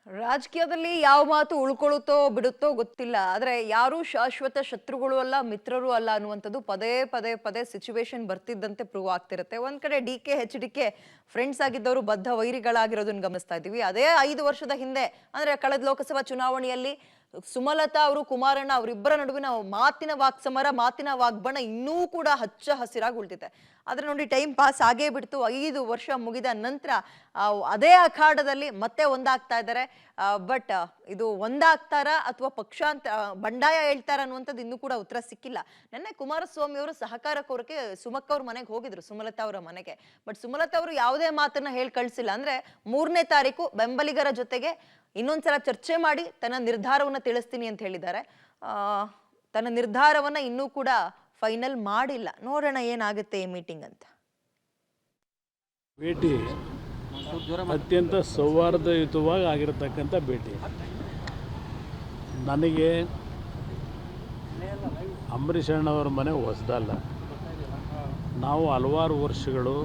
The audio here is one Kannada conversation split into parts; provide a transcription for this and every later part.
ರಾಜಕೀಯದಲ್ಲಿ ಯಾವ ಮಾತು ಉಳ್ಕೊಳ್ಳುತ್ತೋ ಬಿಡುತ್ತೋ ಗೊತ್ತಿಲ್ಲ. ಆದ್ರೆ ಯಾರೂ ಶಾಶ್ವತ ಶತ್ರುಗಳು ಅಲ್ಲ, ಮಿತ್ರರು ಅಲ್ಲ ಅನ್ನುವಂಥದ್ದು ಪದೇ ಪದೇ ಪದೇ ಸಿಚುವೇಶನ್ ಬರ್ತಿದ್ದಂತೆ ಪ್ರೂವ್ ಆಗ್ತಿರುತ್ತೆ. ಒಂದ್ ಕಡೆ ಡಿ.ಕೆ. ಎಚ್.ಡಿ.ಕೆ. ಫ್ರೆಂಡ್ಸ್ ಆಗಿದ್ದವರು ಬದ್ಧ ವೈರಿಗಳಾಗಿರೋದನ್ನ ಗಮನಿಸ್ತಾ ಇದ್ದೀವಿ. ಅದೇ 5 ವರ್ಷದ ಹಿಂದೆ ಅಂದ್ರೆ ಕಳೆದ ಲೋಕಸಭಾ ಚುನಾವಣೆಯಲ್ಲಿ ಸುಮಲತಾ ಅವರು ಕುಮಾರಣ್ಣ ಅವರಿಬ್ಬರ ನಡುವಿನ ಮಾತಿನ ವಾಕ್ಸಮರ, ಮಾತಿನ ವಾಗ್ಬಣ ಇನ್ನೂ ಕೂಡ ಹಚ್ಚ ಹಸಿರಾಗಿ ಉಳಿದಿದೆ. ಆದ್ರೆ ನೋಡಿ ಟೈಮ್ ಪಾಸ್ ಆಗೇ ಬಿಡ್ತು. 5 ವರ್ಷ ಮುಗಿದ ನಂತರ ಅದೇ ಅಖಾಡದಲ್ಲಿ ಮತ್ತೆ ಒಂದಾಗ್ತಾ ಇದ್ದಾರೆ. ಬಟ್ ಇದು ಒಂದಾಗ್ತಾರಾ ಅಥವಾ ಪಕ್ಷಾಂತ ಬಂಡಾಯ ಹೇಳ್ತಾರ ಅನ್ನುವಂಥದ್ದು ಇನ್ನೂ ಕೂಡ ಉತ್ತರ ಸಿಕ್ಕಿಲ್ಲ. ನೆನ್ನೆ ಕುಮಾರಸ್ವಾಮಿ ಅವರು ಸಹಕಾರ ಕೋರಕ್ಕೆ ಸುಮಕ್ಕ ಅವ್ರ ಮನೆಗೆ ಹೋಗಿದ್ರು, ಸುಮಲತಾ ಅವರ ಮನೆಗೆ. ಬಟ್ ಸುಮಲತಾ ಅವರು ಯಾವುದೇ ಮಾತನ್ನ ಹೇಳಿ ಕಳಿಸಿಲ್ಲ. ಅಂದ್ರೆ 3ನೇ ತಾರೀಕು ಬೆಂಬಲಿಗರ ಜೊತೆಗೆ ಇನ್ನೊಂದ್ಸಲ ಚರ್ಚೆ ಮಾಡಿ ತನ್ನ ನಿರ್ಧಾರವನ್ನ ತಿಳಿಸ್ತೀನಿ ಅಂತ ಹೇಳಿದ್ದಾರೆ. ತನ್ನ ನಿರ್ಧಾರವನ್ನ ಇನ್ನೂ ಕೂಡ ಫೈನಲ್ ಮಾಡಿಲ್ಲ. ನೋಡೋಣ ಏನಾಗುತ್ತೆ ಈ ಮೀಟಿಂಗ್ ಅಂತ. ಭೇಟಿ ಅತ್ಯಂತ ಸೌಹಾರ್ದಯುತವಾಗಿ ಆಗಿರತಕ್ಕಂಥ ಭೇಟಿ. ನನಗೆ ಅಂಬರೀಷ್ ಅಣ್ಣವರ ಮನೆ ಹೊಸದಲ್ಲ. ನಾವು ಹಲವಾರು ವರ್ಷಗಳು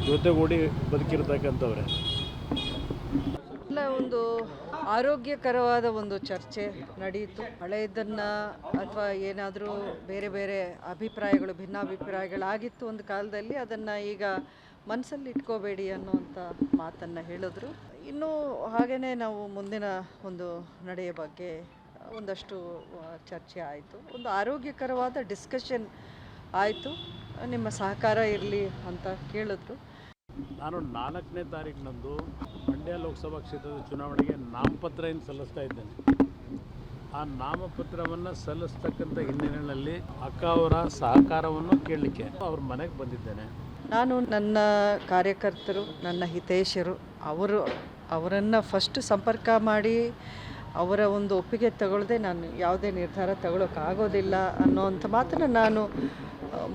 ಜೊತೆಗೂಡಿ ಬದುಕಿರ್ತಕ್ಕಂಥವ್ರೆ. ಒಂದು ಆರೋಗ್ಯಕರವಾದ ಒಂದು ಚರ್ಚೆ ನಡೆಯಿತು. ಹಳೆಯದನ್ನು ಅಥವಾ ಏನಾದರೂ ಬೇರೆ ಬೇರೆ ಅಭಿಪ್ರಾಯಗಳು, ಭಿನ್ನಾಭಿಪ್ರಾಯಗಳಾಗಿತ್ತು ಒಂದು ಕಾಲದಲ್ಲಿ, ಅದನ್ನು ಈಗ ಮನಸ್ಸಲ್ಲಿ ಇಟ್ಕೋಬೇಡಿ ಅನ್ನುವಂಥ ಮಾತನ್ನು ಹೇಳಿದ್ರು. ಇನ್ನೂ ಹಾಗೆಯೇ ನಾವು ಮುಂದಿನ ಒಂದು ನಡೆಯ ಬಗ್ಗೆ ಒಂದಷ್ಟು ಚರ್ಚೆ ಆಯಿತು. ಒಂದು ಆರೋಗ್ಯಕರವಾದ ಡಿಸ್ಕಷನ್ ಆಯಿತು. ನಿಮ್ಮ ಸಹಕಾರ ಇರಲಿ ಅಂತ ಕೇಳಿದ್ರು. ನಾನು 4ನೇ ತಾರೀಕಿನಂದು ಮಂಡ್ಯ ಲೋಕಸಭಾ ಕ್ಷೇತ್ರದ ಚುನಾವಣೆಗೆ ನಾಮಪತ್ರ ಏನು ಸಲ್ಲಿಸ್ತಾ ಇದ್ದೇನೆ. ಆ ನಾಮಪತ್ರವನ್ನು ಸಲ್ಲಿಸ್ತಕ್ಕಂಥ ಹಿನ್ನೆಲೆಯಲ್ಲಿ ಅಕ್ಕ ಅವರ ಸಹಕಾರವನ್ನು ಕೇಳಲಿಕ್ಕೆ ಅವ್ರ ಮನೆಗೆ ಬಂದಿದ್ದೇನೆ. ನಾನು ನನ್ನ ಕಾರ್ಯಕರ್ತರು, ನನ್ನ ಹಿತೈಷಿರು ಅವರನ್ನು ಫಸ್ಟ್ ಸಂಪರ್ಕ ಮಾಡಿ ಅವರ ಒಂದು ಒಪ್ಪಿಗೆ ತಗೊಳ್ಳದೆ ನಾನು ಯಾವುದೇ ನಿರ್ಧಾರ ತಗೊಳ್ಳೋಕ್ಕಾಗೋದಿಲ್ಲ ಅನ್ನೋವಂಥ ಮಾತನ್ನು ನಾನು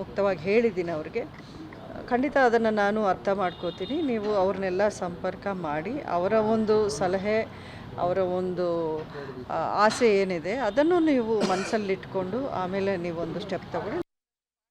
ಮುಕ್ತವಾಗಿ ಹೇಳಿದ್ದೀನಿ ಅವ್ರಿಗೆ. ಖಂಡಿತ ಅದನ್ನು ನಾನು ಅರ್ಥ ಮಾಡ್ಕೋತೀನಿ. ನೀವು ಅವ್ರನ್ನೆಲ್ಲ ಸಂಪರ್ಕ ಮಾಡಿ ಅವರ ಒಂದು ಸಲಹೆ, ಅವರ ಒಂದು ಆಸೆ ಏನಿದೆ ಅದನ್ನು ನೀವು ಮನಸ್ಸಲ್ಲಿಟ್ಕೊಂಡು ಆಮೇಲೆ ನೀವೊಂದು ಸ್ಟೆಪ್ ತಗೊಳ್ಳಿ.